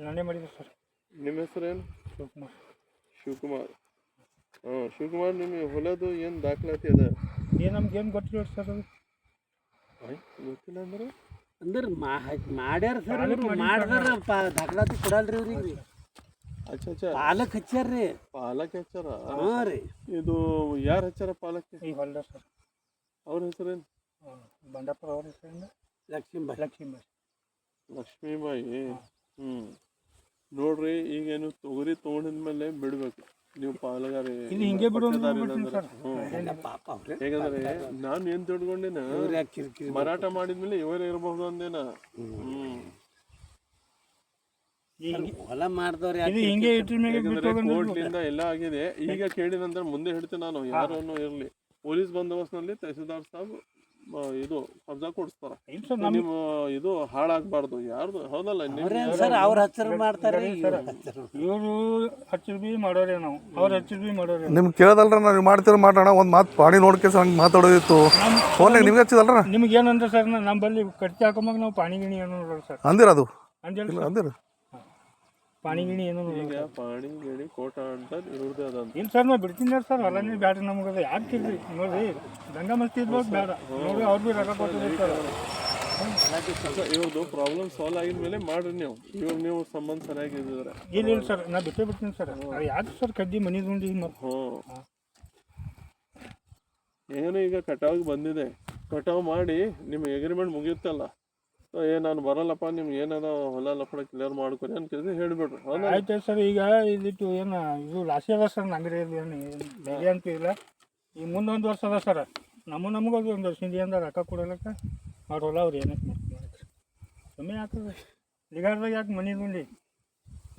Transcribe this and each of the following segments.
ನಾನೇ ಮಾಡಿದ್ದೆ ಸರ್. ನಿಮ್ಮ ಹೆಸರೇನು? ಶಿವಕುಮಾರ್. ಶಿವಕುಮಾರ್. ಹಾಂ, ಶಿವಕುಮಾರ್, ನಿಮ್ಮ ಹೊಲದು ಏನು ದಾಖಲಾತಿ ಅದ? ನಮ್ಗೆ ಏನು ಗೊತ್ತಿಲ್ಲ ಸರ್ ಅದು. ಗೊತ್ತಿಲ್ಲ ಅಂದ್ರೆ ಮಾಡ್ಯಾರ ಸರ್, ಮಾಡಿದಾರ ದಾಖಲಾತಿ ಕೊಡಲ್ರಿ ಇವ್ರಿಗೆ. ಅಚ್ಚಾ ಪಾಲಕ್ ಹಚ್ಚಾರ್ರಿ. ಪಾಲಕ್ ಹಚ್ಚಾರ? ಹಾಂ ರೀ. ಇದು ಯಾರು ಹಚ್ಚಾರ ಪಾಲಕ್ಕೆ? ಈ ಹೊಲ್ದ ಸರ್. ಅವ್ರ ಹೆಸರೇನು? ಬಂಡಾಪುರ ಅವ್ರ ಹೆಸರಿಂದ ಲಕ್ಷ್ಮೀಬಾಯಿ. ಲಕ್ಷ್ಮೀಬಾಯಿ. ನೋಡ್ರಿ, ಈಗೇನು ತೊಗರಿ ತೊಗೊಂಡಿದ್ಮೇಲೆ ಬಿಡ್ಬೇಕು ನೀವು ಪಾಲಗಾರಿ. ಹಿಂಗೆ ಹೇಗಂದ್ರೆ ನಾನು ಏನ್ ತಿಳ್ಕೊಂಡಿನ ಮರಾಠ ಮಾಡಿದ್ಮೇಲೆ ಇವರೇ ಇರಬಹುದು ಅಂದೇನ. ಹೊಲ ಮಾಡಿದವ್ರು ಯಾಕಂದ್ರೆ ಕೋರ್ಟ್ಲಿಂದ ಎಲ್ಲ ಆಗಿದೆ. ಈಗ ಕೇಳಿದ ನಂತರ ಮುಂದೆ ಹೇಳ್ತೀನಿ ನಾನು, ಯಾರನ್ನು ಇರ್ಲಿ ಪೊಲೀಸ್ ಬಂದೋಬಸ್ತ್ನಲ್ಲಿ ತಹಸೀಲ್ದಾರ್ ಸಾಬ್ ಇದು ಕಬ್ಜಾ ಕೊಡಿಸ್ತಾರ. ನಿಮ್ಮ ಇದು ಹಾಳಾಗಬಾರ್ದು ಯಾರ್ದು. ಹೌದಲ್ಲ? ಅವ್ರ ಹಚ್ಚರ್ ಮಾಡ್ತಾರೆ, ಇವರು ಹಚ್ಚರ್ ಬಿ ಮಾಡೋರೆ, ನಾವು ಅವ್ರ ಹಚ್ಚರ್ ಬಿ ಮಾಡೋರೆ. ನಿಮ್ಗೆ ಕೇಳೋದಲ್ರ, ನಾವು ಮಾಡ್ತೀರ ಮಾಡೋಣ. ಒಂದು ಮಾತು ಪಾಣಿ ನೋಡ್ಕೆ ಹಂಗೆ ಮಾತಾಡೋದಿತ್ತು. ಫೋನ್ಯಾಗ ನಿಮ್ಗೆ ಹಚ್ಚಿದಲ್ರ? ನಿಮ್ಗೆ ಏನಂದ್ರೆ ಸರ್, ನಮ್ಮಲ್ಲಿ ಕಟ್ಟಿ ಹಾಕೊಂಬಾಗ ನಾವು ಪಾಣಿ ಗಿಣಿ ಏನೋ ನೋಡೋಣ ಸರ್. ಅಂದಿರ ಅದು ಅಂದಿರ ಪಾಣಿ ಗಿಣಿ ಏನೋ ಈಗ ಪಾಣಿ ಗಿಣಿ ಕೋಟ ಅಂತ ಇವ್ರದೇ ಅದಂತ. ಇಲ್ಲ ಸರ್, ನಾವು ಬಿಡ್ತೀನಿ ಸರ್. ಹೊಲನೇ ಬ್ಯಾಡ್ರಿ ನಮ್ಗೆ. ಯಾಕಿಲ್ರಿ ನೋಡ್ರಿ, ದಂಗ ಮಸ್ತಿ ಇದ್ಬೋದು ಬೇಡ ನೋಡ್ರಿ. ಅವ್ರು ಭೀ ರೊಕ್ಕ ಕೊಟ್ಟಿರ್ತಾರೆ. ಇವ್ರದ್ದು ಪ್ರಾಬ್ಲಮ್ ಸಾಲ್ವ್ ಆಗಿದ್ಮೇಲೆ ಮಾಡ್ರಿ ನೀವು. ನೀವು ಸಂಬಂಧ ಚೆನ್ನಾಗಿದ್ದಾರೆ. ಇಲ್ಲ ಸರ್, ನಾ ಬಿಟ್ಟೇ ಬಿಡ್ತೀನಿ ಸರ್. ಯಾಕೆ ಸರ್ ಕಡ್ಡಿ ಮನೆ ದುಂಡಿ? ಏನು ಈಗ ಕಟಾವಿಗೆ ಬಂದಿದೆ, ಕಟಾವು ಮಾಡಿ ನಿಮ್ಮ ಎಗ್ರಿಮೆಂಟ್ ಮುಗಿಯುತ್ತಲ್ಲ, ನಾನು ಬರಲ್ಲಪ್ಪ, ನಿಮ್ಗೆ ಏನದ ಹೊಲ ಲಫಡ ಕ್ಲಿಯರ್ ಮಾಡ್ಕೊರಿ ಅಂತ ಕೇಳಿ ಹೇಳ್ಬಿಡ್ರಿ. ಆಯ್ತು ಸರ್. ಈಗ ಇದಿಟ್ಟು ಏನು ಇದು ಲಾಸಿ ಅದ ಸರ್, ನಂಗ್ರಿ ಏನು ಬೇರೆ ಅಂತ ಇಲ್ಲ. ಈಗ ಮುಂದೊಂದು ವರ್ಷ ಅದ ಸರ್. ನಮಗೂ ಒಂದು ವರ್ಷದಿಂದ ರೊಕ್ಕ ಕೊಡಲಕ್ಕ ಅವ್ರ ಹೊಲ ಅವ್ರು ಏನಕ್ಕೆ ಮಾಡ್ತಾರೆ ಸುಮ್ಮನೆ ಹಾಕೋದು. ಈಗಾರ್ದಾಗ ಯಾಕೆ ಮನೆ ದುಂಡಿ?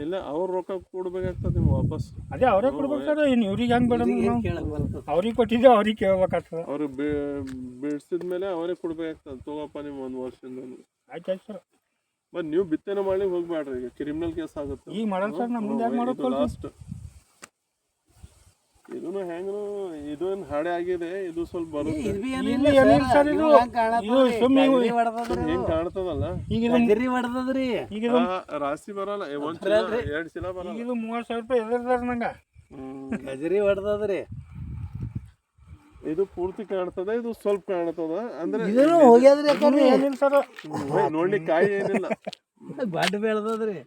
ಇಲ್ಲ, ಅವ್ರು ರೊಕ್ಕ ಕೊಡ್ಬೇಕಾಗ್ತದೆ ನಿಮ್ಗೆ ವಾಪಸ್. ಅದೇ ಅವರೇ ಕೊಡ್ಬೇಕು ಸರ್. ಇನ್ನು ಇವ್ರಿಗೆ ಹೆಂಗೆ ಬೇಡ? ಅವ್ರಿಗೆ ಕೊಟ್ಟಿದ್ದೆ ಅವ್ರಿಗೆ ಕೇಳ್ಬೇಕಾಗ್ತದೆ. ಅವ್ರಿಗೆ ಬಿಡಿಸಿದ್ಮೇಲೆ ಅವರೇ ಕೊಡ್ಬೇಕಾಗ್ತದೆ. ತಗೋಪ್ಪ ನಿಮ್ಮ ಒಂದು ವರ್ಷದಿಂದ. ಆಯ್ತು ಸರ್. ಬಟ್ ನೀವು ಬಿತ್ತನೆ ಮಾಡಿ ಹೋಗ್ಬೇಡ್ರಿ, ಈಗ ಕ್ರಿಮಿನಲ್ ಕೇಸ್ ಆಗುತ್ತೆ. ಈಗ ಮಾಡಲ್ಲ ಸರ್, ನಮ್ಮ ಮುಂದೆ ಯಾಕೆ ಮಾಡೋದು? ಲಾಸ್ಟ್ ಇದನ್ನು ಹೆಂಗನು ಇದು ಏನು ಹಾಡೆ ಆಗಿದೆ. ಇದು ಸ್ವಲ್ಪ ಬರುತ್ತೆ ಹಿಂಗೆ ಕಾಣ್ತದಲ್ಲ. ಈಗ ರಾಶಿ ಬರಲ್ಲ, 1 ಚೀಲ 2 ಚೀಲ ಬರಲ್ಲ. ಇದು 30,000 ರೂಪಾಯಿ ಎದ್ರದಾರ ನಂಗೆ. ಗಜರಿ ಹೊಡೆದ್ರಿ. ಇದು ಪೂರ್ತಿ ಕಾಣ್ತದ, ಇದು ಸ್ವಲ್ಪ ಕಾಣ್ತದ. ಅಂದ್ರೆ ಏನಿಲ್ಲ ಸರ್, ನೋಡ್ಲಿಕ್ಕೆ ಕಾಯಿ ಏನಿಲ್ಲ, ಬಡ್ ಬೆಳ್ದದ್ರಿ.